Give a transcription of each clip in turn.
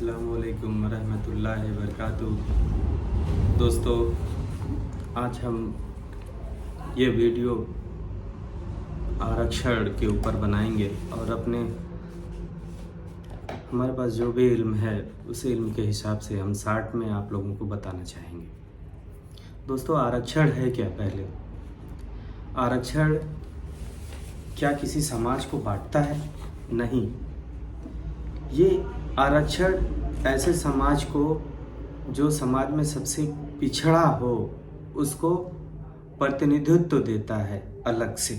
अस्सलामुअलैकुम रहमतुल्लाहि वबरकातुहू। दोस्तों, आज हम ये वीडियो आरक्षण के ऊपर बनाएंगे और हमारे पास जो भी इल्म है उस इल्म के हिसाब से हम शार्ट में आप लोगों को बताना चाहेंगे। दोस्तों, आरक्षण है क्या? पहले आरक्षण क्या किसी समाज को बांटता है? नहीं। ये आरक्षण ऐसे समाज को जो समाज में सबसे पिछड़ा हो उसको प्रतिनिधित्व देता है अलग से,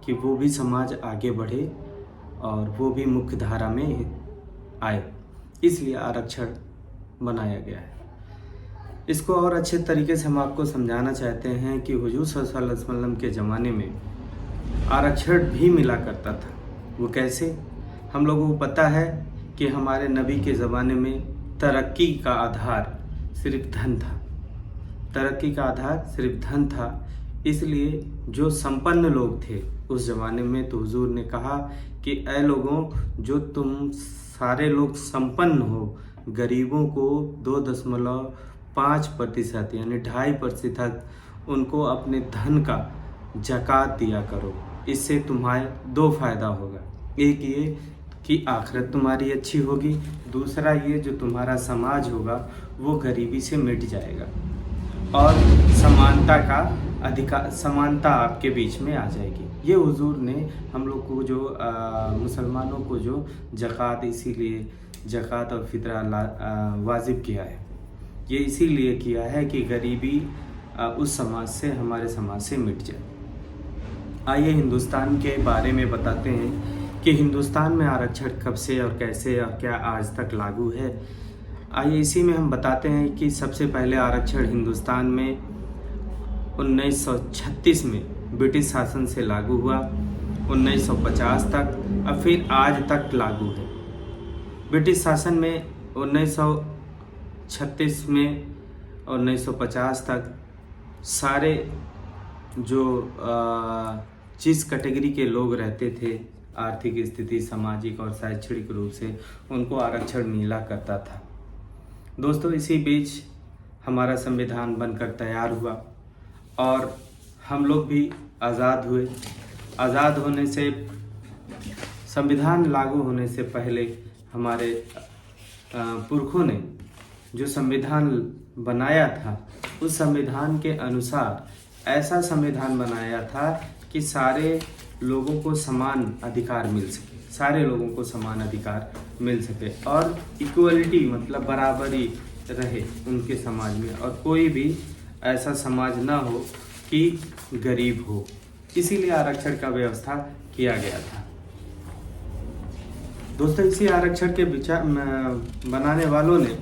कि वो भी समाज आगे बढ़े और वो भी मुख्य धारा में आए। इसलिए आरक्षण बनाया गया है। इसको और अच्छे तरीके से हम आपको समझाना चाहते हैं कि हुजूर सल्लल्लाहु अलैहि वसल्लम के ज़माने में आरक्षण भी मिला करता था। वो कैसे? हम लोगों को पता है कि हमारे नबी के ज़माने में तरक्की का आधार सिर्फ धन था। तरक्की का आधार सिर्फ धन था। इसलिए जो संपन्न लोग थे उस ज़माने में, तो हुजूर ने कहा कि ऐ लोगों, जो तुम सारे लोग संपन्न हो, गरीबों को 2.5% यानी 2.5% उनको अपने धन का ज़कात दिया करो। इससे तुम्हारे दो फायदा होगा। एक ये कि आखिरत तुम्हारी अच्छी होगी, दूसरा ये जो तुम्हारा समाज होगा वो गरीबी से मिट जाएगा और समानता आपके बीच में आ जाएगी। ये हुजूर ने हम लोग को जो मुसलमानों को जो ज़कात, इसीलिए ज़कात और फितरा वाजिब किया है। ये इसीलिए किया है कि गरीबी उस समाज से, हमारे समाज से मिट जाए। आइए हिंदुस्तान के बारे में बताते हैं कि हिंदुस्तान में आरक्षण कब से और कैसे और क्या आज तक लागू है। आइए इसी में हम बताते हैं कि सबसे पहले आरक्षण हिंदुस्तान में 1936 में ब्रिटिश शासन से लागू हुआ, 1950 तक और फिर आज तक लागू है। ब्रिटिश शासन में 1936 में और 1950 तक सारे जो जिस कैटेगरी के लोग रहते थे, आर्थिक स्थिति, सामाजिक और शैक्षणिक रूप से, उनको आरक्षण मिला करता था। दोस्तों, इसी बीच हमारा संविधान बनकर तैयार हुआ और हम लोग भी आज़ाद हुए। आज़ाद होने से, संविधान लागू होने से पहले हमारे पुरखों ने जो संविधान बनाया था उस संविधान के अनुसार ऐसा संविधान बनाया था कि सारे लोगों को समान अधिकार मिल सके, सारे लोगों को समान अधिकार मिल सके और इक्वलिटी मतलब बराबरी रहे उनके समाज में, और कोई भी ऐसा समाज ना हो कि गरीब हो। इसीलिए आरक्षण का व्यवस्था किया गया था। दोस्तों, इसी आरक्षण के विचार बनाने वालों ने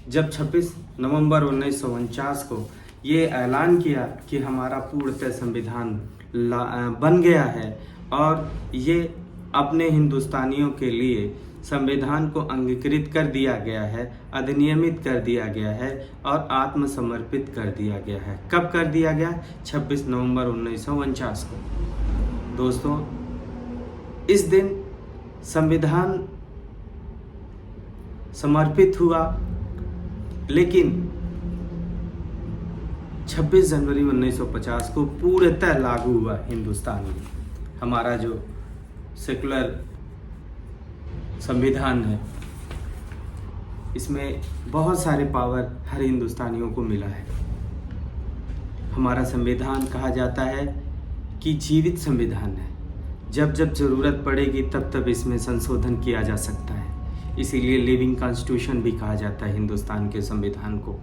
जब 26 नवंबर 1949 को ये ऐलान किया कि हमारा पूर्णतः संविधान बन गया है और ये अपने हिंदुस्तानियों के लिए संविधान को अंगीकृत कर दिया गया है, अधिनियमित कर दिया गया है और आत्मसमर्पित कर दिया गया है। कब कर दिया गया? 26 नवंबर 1949 को। दोस्तों, इस दिन संविधान समर्पित हुआ, लेकिन 26 जनवरी 1950 को पूर्णतः लागू हुआ हिंदुस्तान में। हमारा जो सेकुलर संविधान है, इसमें बहुत सारे पावर हर हिंदुस्तानियों को मिला है। हमारा संविधान कहा जाता है कि जीवित संविधान है। जब जब ज़रूरत पड़ेगी तब तब इसमें संशोधन किया जा सकता है। इसीलिए लिविंग कॉन्स्टिट्यूशन भी कहा जाता है हिंदुस्तान के संविधान को।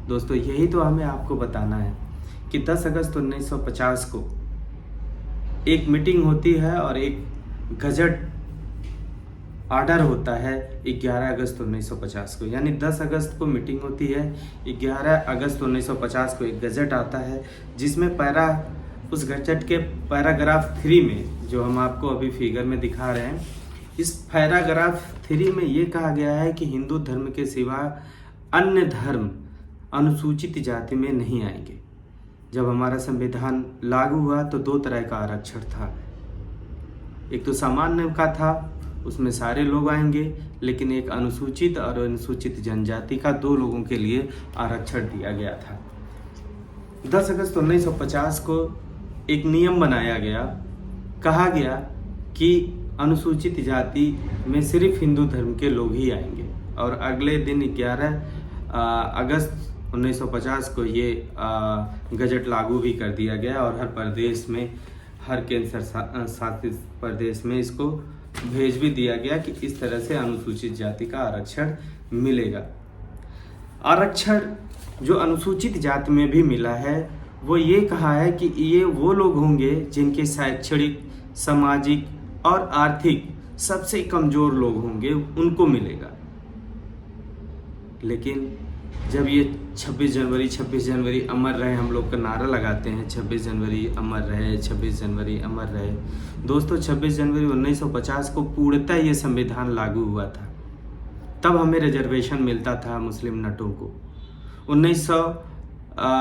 दोस्तों, यही तो हमें आपको बताना है कि 10 अगस्त 1950 को एक मीटिंग होती है और एक गजट ऑर्डर होता है 11 अगस्त 1950 को। यानी 10 अगस्त को मीटिंग होती है, 11 अगस्त 1950 को एक गजट आता है, जिसमें उस गजट के पैराग्राफ 3 में, जो हम आपको अभी फिगर में दिखा रहे हैं, इस पैराग्राफ 3 में ये कहा गया है कि हिंदू धर्म के सिवा अन्य धर्म अनुसूचित जाति में नहीं आएंगे। जब हमारा संविधान लागू हुआ तो 2 तरह का आरक्षण था। एक तो सामान्य का था उसमें सारे लोग आएंगे, लेकिन एक अनुसूचित और अनुसूचित जनजाति का 2 लोगों के लिए आरक्षण दिया गया था। 10 अगस्त 1950 को एक नियम बनाया गया, कहा गया कि अनुसूचित जाति में सिर्फ हिंदू धर्म के लोग ही आएंगे, और अगले दिन 11 अगस्त 1950 को ये गजट लागू भी कर दिया गया, और हर प्रदेश में, हर केंद्र शासित प्रदेश में इसको भेज भी दिया गया कि इस तरह से अनुसूचित जाति का आरक्षण मिलेगा। आरक्षण जो अनुसूचित जाति में भी मिला है वो ये कहा है कि ये वो लोग होंगे जिनके शैक्षणिक, सामाजिक और आर्थिक सबसे कमज़ोर लोग होंगे, उनको मिलेगा। लेकिन जब ये 26 जनवरी अमर रहे, हम लोग का नारा लगाते हैं 26 जनवरी अमर रहे, 26 जनवरी अमर रहे। दोस्तों 26 जनवरी 1950 को पूर्णतः ये संविधान लागू हुआ था, तब हमें रिजर्वेशन मिलता था मुस्लिम नटों को।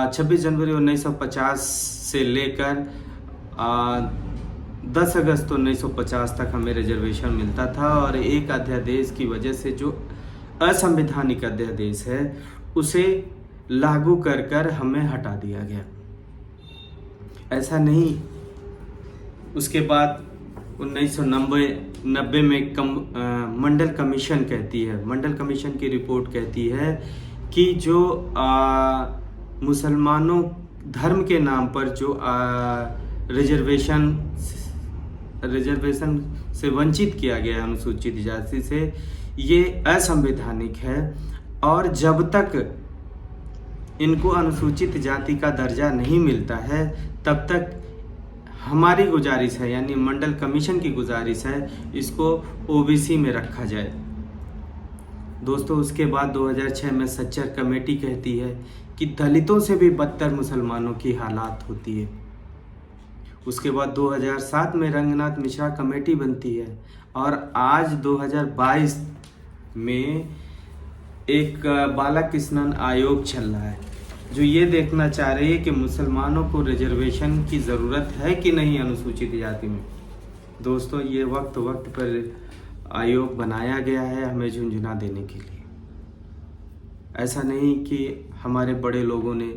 26 जनवरी 1950 से लेकर 10 अगस्त 1950 तक हमें रिजर्वेशन मिलता था, और एक अध्यादेश की वजह से जो असंवैधानिक अध्यादेश है उसे लागू कर कर हमें हटा दिया गया। ऐसा नहीं, उसके बाद 1990 में मंडल कमीशन कहती है, मंडल कमीशन की रिपोर्ट कहती है कि जो मुसलमानों धर्म के नाम पर जो रिजर्वेशन से वंचित किया गया अनुसूचित जाति से, ये असंवैधानिक है, और जब तक इनको अनुसूचित जाति का दर्जा नहीं मिलता है तब तक हमारी गुजारिश है, यानी मंडल कमीशन की गुजारिश है, इसको ओबीसी में रखा जाए। दोस्तों उसके बाद 2006 में सच्चर कमेटी कहती है कि दलितों से भी बदतर मुसलमानों की हालात होती है। उसके बाद 2007 में रंगनाथ मिश्रा कमेटी बनती है, और आज 2022 में एक बालाकृष्णन आयोग चल रहा है जो ये देखना चाह रही है कि मुसलमानों को रिजर्वेशन की ज़रूरत है कि नहीं अनुसूचित जाति में। दोस्तों ये वक्त पर आयोग बनाया गया है हमें झुंझुना देने के लिए। ऐसा नहीं कि हमारे बड़े लोगों ने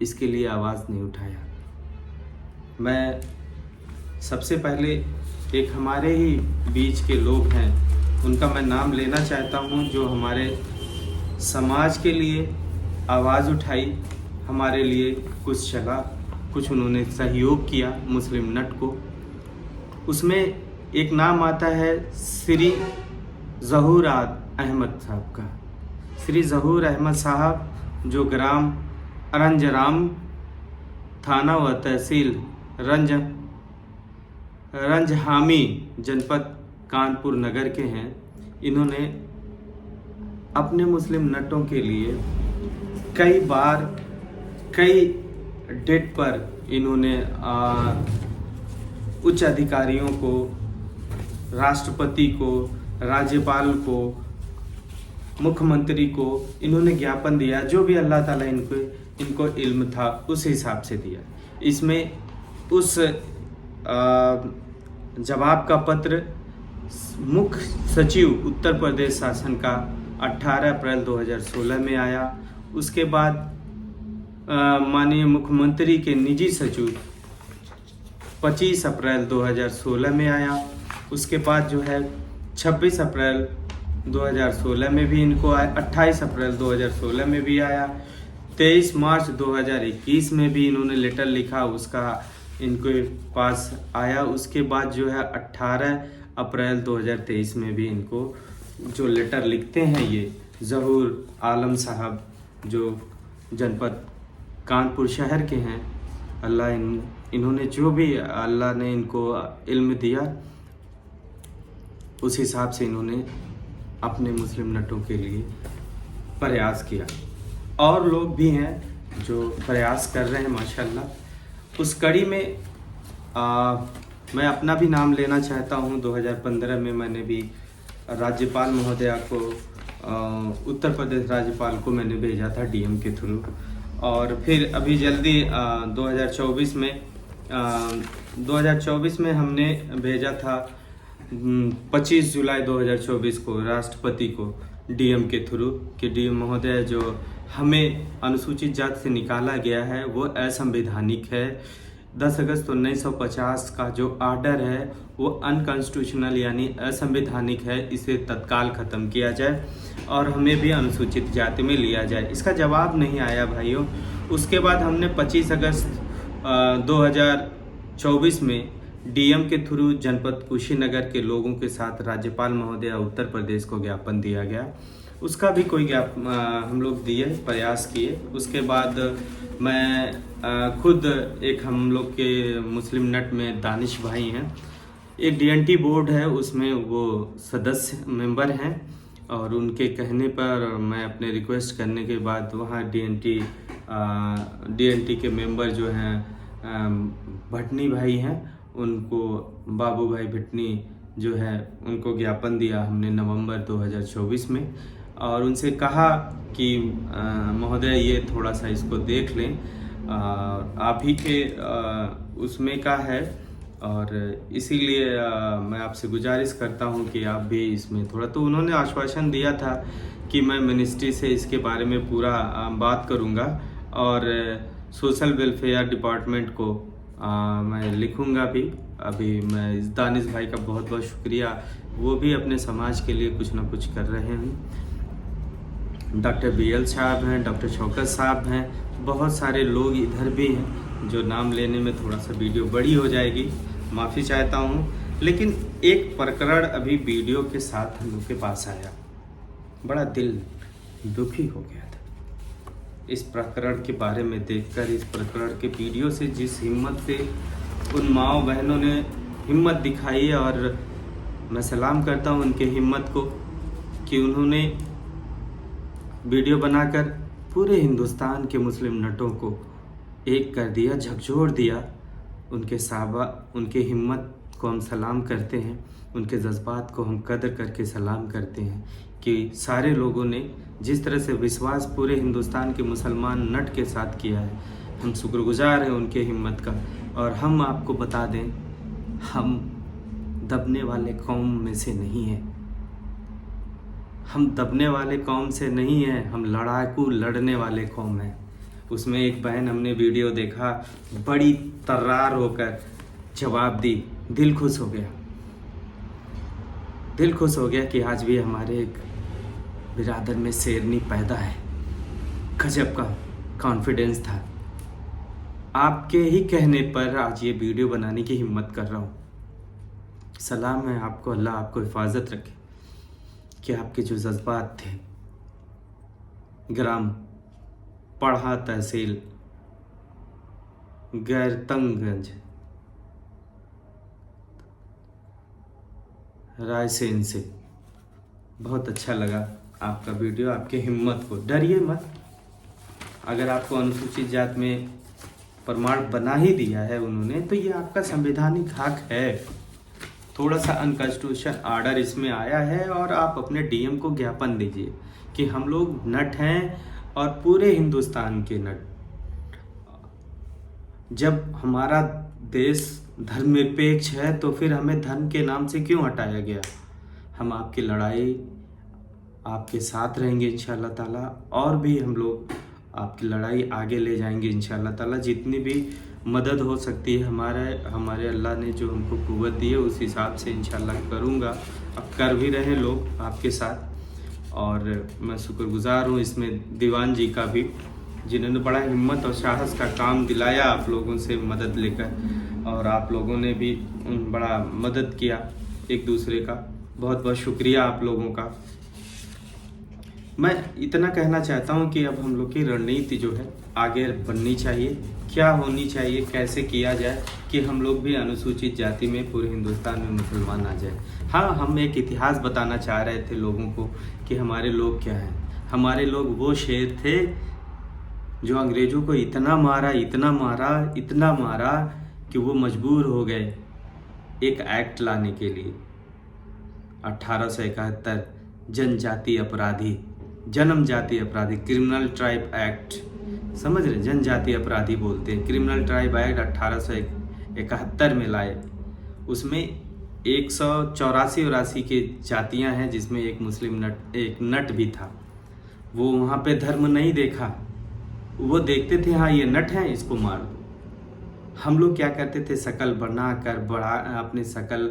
इसके लिए आवाज़ नहीं उठाया। मैं सबसे पहले एक हमारे ही बीच के लोग हैं, उनका मैं नाम लेना चाहता हूं, जो हमारे समाज के लिए आवाज़ उठाई, हमारे लिए कुछ चला, कुछ उन्होंने सहयोग किया मुस्लिम नट को। उसमें एक नाम आता है श्री ज़हूर अहमद साहब का। श्री ज़हूर अहमद साहब जो ग्राम रंजराम, थाना व तहसील रंजहामी, जनपद कानपुर नगर के हैं। इन्होंने अपने मुस्लिम नटों के लिए कई बार कई डेट पर इन्होंने उच्च अधिकारियों को, राष्ट्रपति को, राज्यपाल को, मुख्यमंत्री को इन्होंने ज्ञापन दिया, जो भी अल्लाह ताला इनको इल्म था उस हिसाब से दिया। इसमें उस जवाब का पत्र मुख्य सचिव उत्तर प्रदेश शासन का 18 अप्रैल 2016 में आया। उसके बाद माननीय मुख्यमंत्री के निजी सचिव 25 अप्रैल 2016 में आया। उसके बाद जो है 26 अप्रैल 2016 में भी इनको आया, 28 अप्रैल 2016 में भी आया, 23 मार्च 2021 में भी इन्होंने लेटर लिखा, उसका इनके पास आया। उसके बाद जो है 18 अप्रैल 2023 में भी इनको जो लेटर लिखते हैं ये ज़हूर आलम साहब, जो जनपद कानपुर शहर के हैं। अल्लाह इन्होंने जो भी अल्लाह ने इनको इल्म दिया उस हिसाब से इन्होंने अपने मुस्लिम नटों के लिए प्रयास किया। और लोग भी हैं जो प्रयास कर रहे हैं माशाल्लाह। उस कड़ी में मैं अपना भी नाम लेना चाहता हूं। 2015 में मैंने भी राज्यपाल महोदया को, उत्तर प्रदेश राज्यपाल को मैंने भेजा था डीएम के थ्रू, और फिर अभी जल्दी 2024 में हमने भेजा था 25 जुलाई 2024 को राष्ट्रपति को डीएम के थ्रू कि डीएम महोदय जो हमें अनुसूचित जाति से निकाला गया है वो असंवैधानिक है। 10 अगस्त 1950 का जो आर्डर है वो अनकॉन्स्टिट्यूशनल यानी असंवैधानिक है, इसे तत्काल ख़त्म किया जाए और हमें भी अनुसूचित जाति में लिया जाए। इसका जवाब नहीं आया भाइयों। उसके बाद हमने 25 अगस्त 2024 में डीएम के थ्रू जनपद कुशीनगर के लोगों के साथ राज्यपाल महोदय उत्तर प्रदेश को ज्ञापन दिया गया, उसका भी कोई हम लोग दिए, प्रयास किए। उसके बाद मैं खुद एक हम लोग के मुस्लिम नट में दानिश भाई हैं, एक डीएनटी बोर्ड है उसमें वो सदस्य मेंबर हैं और उनके कहने पर मैं अपने रिक्वेस्ट करने के बाद वहाँ डीएनटी के मेंबर जो हैं भटनी भाई हैं, उनको बाबू भाई भटनी जो है उनको ज्ञापन दिया हमने नवंबर 2024 में और उनसे कहा कि महोदय ये थोड़ा सा इसको देख लें, आप ही के उसमें का है और इसीलिए मैं आपसे गुजारिश करता हूं कि आप भी इसमें थोड़ा। तो उन्होंने आश्वासन दिया था कि मैं मिनिस्ट्री से इसके बारे में पूरा बात करूंगा और सोशल वेलफेयर डिपार्टमेंट को मैं लिखूंगा भी। अभी मैं इस दानिश भाई का बहुत बहुत शुक्रिया, वो भी अपने समाज के लिए कुछ ना कुछ कर रहे हैं। डॉक्टर बीएल साहब हैं, डॉक्टर शौकत साहब हैं, बहुत सारे लोग इधर भी हैं जो नाम लेने में थोड़ा सा वीडियो बड़ी हो जाएगी, माफ़ी चाहता हूँ। लेकिन एक प्रकरण अभी वीडियो के साथ हम लोग के पास आया, बड़ा दिल दुखी हो गया था इस प्रकरण के बारे में देखकर। इस प्रकरण के वीडियो से जिस हिम्मत से उन माओ बहनों ने हिम्मत दिखाई और मैं सलाम करता हूँ उनके हिम्मत को कि उन्होंने वीडियो बनाकर पूरे हिंदुस्तान के मुस्लिम नटों को एक कर दिया, झकझोर दिया। उनके हिम्मत को हम सलाम करते हैं, उनके जज्बात को हम कदर करके सलाम करते हैं कि सारे लोगों ने जिस तरह से विश्वास पूरे हिंदुस्तान के मुसलमान नट के साथ किया है, हम शुक्रगुजार हैं उनके हिम्मत का। और हम आपको बता दें, हम दबने वाले कौम में से नहीं हैं, हम दबने वाले कौम से नहीं हैं, हम लड़ाकू लड़ने वाले कौम हैं। उसमें एक बहन हमने वीडियो देखा, बड़ी तर्रार होकर जवाब दी, दिल खुश हो गया। दिल खुश हो गया कि आज भी हमारे एक बिरादर में शेरनी पैदा है। गजब का कॉन्फिडेंस था। आपके ही कहने पर आज ये वीडियो बनाने की हिम्मत कर रहा हूँ। सलाम है आपको, अल्लाह आपको हिफाजत रखे कि आपके जो जज्बात थे, ग्राम पढ़ा तहसील गैरतंगंज रायसेन से, बहुत अच्छा लगा आपका वीडियो, आपके हिम्मत को। डरिए मत, अगर आपको अनुसूचित जाति में प्रमाण बना ही दिया है उन्होंने तो ये आपका संवैधानिक हक है। थोड़ा सा अनकॉन्स्टिट्यूशन आर्डर इसमें आया है और आप अपने डीएम को ज्ञापन दीजिए कि हम लोग नट हैं और पूरे हिंदुस्तान के नट। जब हमारा देश धर्मनिरपेक्ष है तो फिर हमें धर्म के नाम से क्यों हटाया गया। हम आपकी लड़ाई आपके साथ रहेंगे इंशाअल्लाह ताला, और भी हम लोग आपकी लड़ाई आगे ले जाएंगे इंशाअल्लाह ताला। जितनी भी मदद हो सकती है हमारे अल्लाह ने जो हमको कुव्वत दी है उस हिसाब से इंशाअल्लाह करूँगा। अब कर भी रहे लोग आपके साथ, और मैं शुक्रगुजार हूँ इसमें दीवान जी का भी, जिन्होंने बड़ा हिम्मत और साहस का काम दिलाया आप लोगों से मदद लेकर, और आप लोगों ने भी बड़ा मदद किया एक दूसरे का। बहुत बहुत शुक्रिया आप लोगों का। मैं इतना कहना चाहता हूं कि अब हम लोग की रणनीति जो है आगे बननी चाहिए, क्या होनी चाहिए, कैसे किया जाए कि हम लोग भी अनुसूचित जाति में पूरे हिंदुस्तान में मुसलमान आ जाए। हाँ, हम एक इतिहास बताना चाह रहे थे लोगों को कि हमारे लोग क्या हैं। हमारे लोग वो शेर थे जो अंग्रेज़ों को इतना मारा, इतना मारा, इतना मारा कि वो मजबूर हो गए एक एक्ट लाने के लिए, 1871 जनजाति अपराधी, जन्म जाति अपराधी, क्रिमिनल ट्राइब एक्ट, समझ रहे, जनजाति अपराधी बोलते हैं। क्रिमिनल ट्राइब एक्ट 1871 में लाए। उसमें 184 की जातियां हैं, जिसमें एक मुस्लिम एक नट भी था। वो वहाँ पे धर्म नहीं देखा, वो देखते थे हाँ ये नट है, इसको मार दो। हम लोग क्या करते थे, शकल बनाकर अपने शकल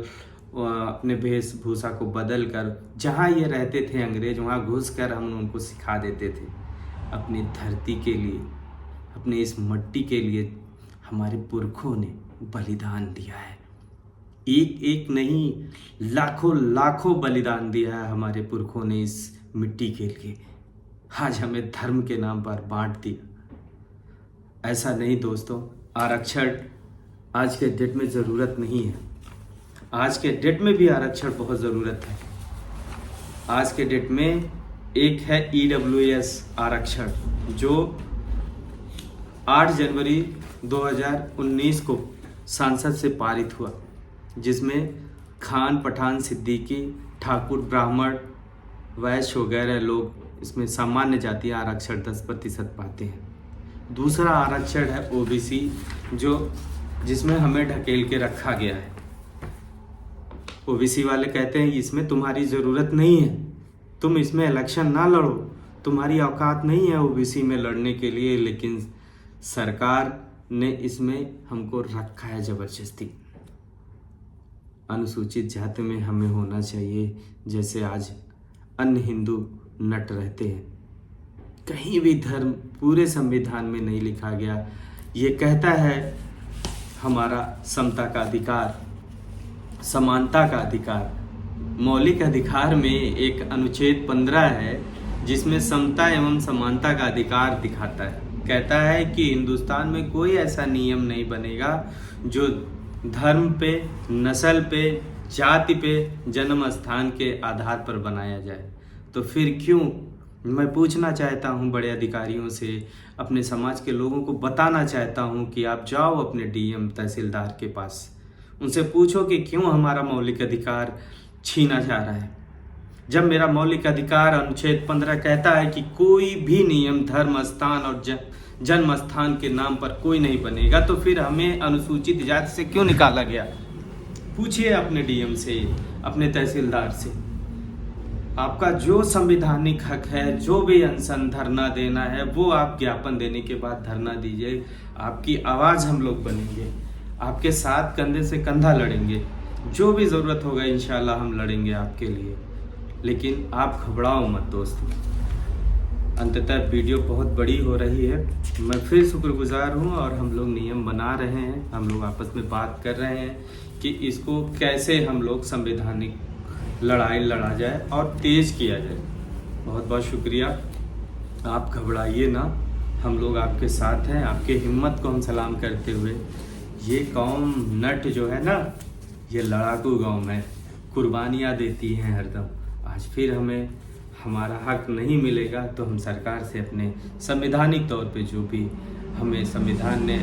अपने वेशभूषा को बदल कर जहाँ ये रहते थे अंग्रेज, वहाँ घुस कर हम उनको सिखा देते थे। अपनी धरती के लिए, अपने इस मिट्टी के लिए हमारे पुरखों ने बलिदान दिया है। एक एक नहीं, लाखों लाखों बलिदान दिया है हमारे पुरखों ने इस मिट्टी के लिए। आज हमें धर्म के नाम पर बांट दिया। ऐसा नहीं दोस्तों, आरक्षण आज के डेट में ज़रूरत नहीं है। आज के डेट में भी आरक्षण बहुत ज़रूरत है। आज के डेट में एक है EWS आरक्षण, जो 8 जनवरी 2019 को संसद से पारित हुआ, जिसमें खान, पठान, सिद्दीकी, ठाकुर, ब्राह्मण, वैश्य वगैरह लोग इसमें सामान्य जातियाँ आरक्षण 10% पाते हैं। दूसरा आरक्षण है OBC, जिसमें हमें ढकेल के रखा गया है। OBC वाले कहते हैं इसमें तुम्हारी ज़रूरत नहीं है, तुम इसमें इलेक्शन ना लड़ो, तुम्हारी औकात नहीं है OBC में लड़ने के लिए। लेकिन सरकार ने इसमें हमको रखा है ज़बरदस्ती। अनुसूचित जाति में हमें होना चाहिए जैसे आज अन्य हिंदू नट रहते हैं। कहीं भी धर्म पूरे संविधान में नहीं लिखा गया। ये कहता है हमारा समता का अधिकार, समानता का अधिकार। मौलिक अधिकार में एक अनुच्छेद 15 है, जिसमें समता एवं समानता का अधिकार दिखाता है। कहता है कि हिंदुस्तान में कोई ऐसा नियम नहीं बनेगा जो धर्म पे, नस्ल पे, जाति पे, जन्म स्थान के आधार पर बनाया जाए। तो फिर क्यों, मैं पूछना चाहता हूँ बड़े अधिकारियों से, अपने समाज के लोगों को बताना चाहता हूँ कि आप जाओ अपने DM तहसीलदार के पास, उनसे पूछो कि क्यों हमारा मौलिक अधिकार छीना जा रहा है। जब मेरा मौलिक अधिकार अनुच्छेद 15 कहता है कि कोई भी नियम धर्म स्थान और जन्म स्थान के नाम पर कोई नहीं बनेगा, तो फिर हमें अनुसूचित जाति से क्यों निकाला गया? पूछिए अपने DM से, अपने तहसीलदार से। आपका जो संवैधानिक हक है, जो भी अनशन धरना देना है, वो आप ज्ञापन देने के बाद धरना दीजिए। आपकी आवाज़ हम लोग बनेंगे, आपके साथ कंधे से कंधा लड़ेंगे। जो भी ज़रूरत होगा इंशाल्लाह हम लड़ेंगे आपके लिए। लेकिन आप घबराओ मत दोस्तों। अंततः वीडियो बहुत बड़ी हो रही है, मैं फिर शुक्रगुजार हूँ। और हम लोग नियम बना रहे हैं, हम लोग आपस में बात कर रहे हैं कि इसको कैसे हम लोग संवैधानिक लड़ाई लड़ा जाए और तेज़ किया जाए। बहुत बहुत शुक्रिया। आप घबराइए ना, हम लोग आपके साथ हैं। आपके हिम्मत को हम सलाम करते हुए, ये कौम नट जो है ना, ये लड़ाकू कौम है, कुर्बानियाँ देती हैं हरदम। आज फिर हमें हमारा हक नहीं मिलेगा तो हम सरकार से अपने संवैधानिक तौर पे जो भी हमें संविधान ने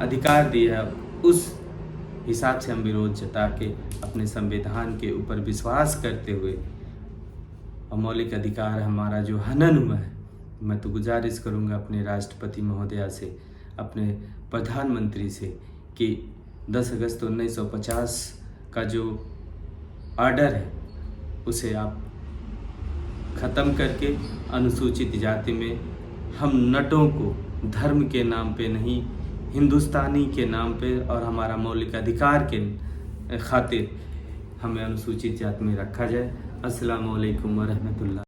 अधिकार दिया है, उस हिसाब से हम विरोध जता के अपने संविधान के ऊपर विश्वास करते हुए, मौलिक अधिकार हमारा जो हनन हुआ है, मैं तो गुजारिश करूंगा अपने राष्ट्रपति महोदया से, अपने प्रधानमंत्री से कि 10 अगस्त 1950 का जो आर्डर है उसे आप ख़त्म करके अनुसूचित जाति में हम नटों को धर्म के नाम पे नहीं, हिंदुस्तानी के नाम पे और हमारा मौलिक अधिकार के खातिर हमें अनुसूचित जाति में रखा जाए। अस्सलामु अलैकुम व रहमतुल्लाह।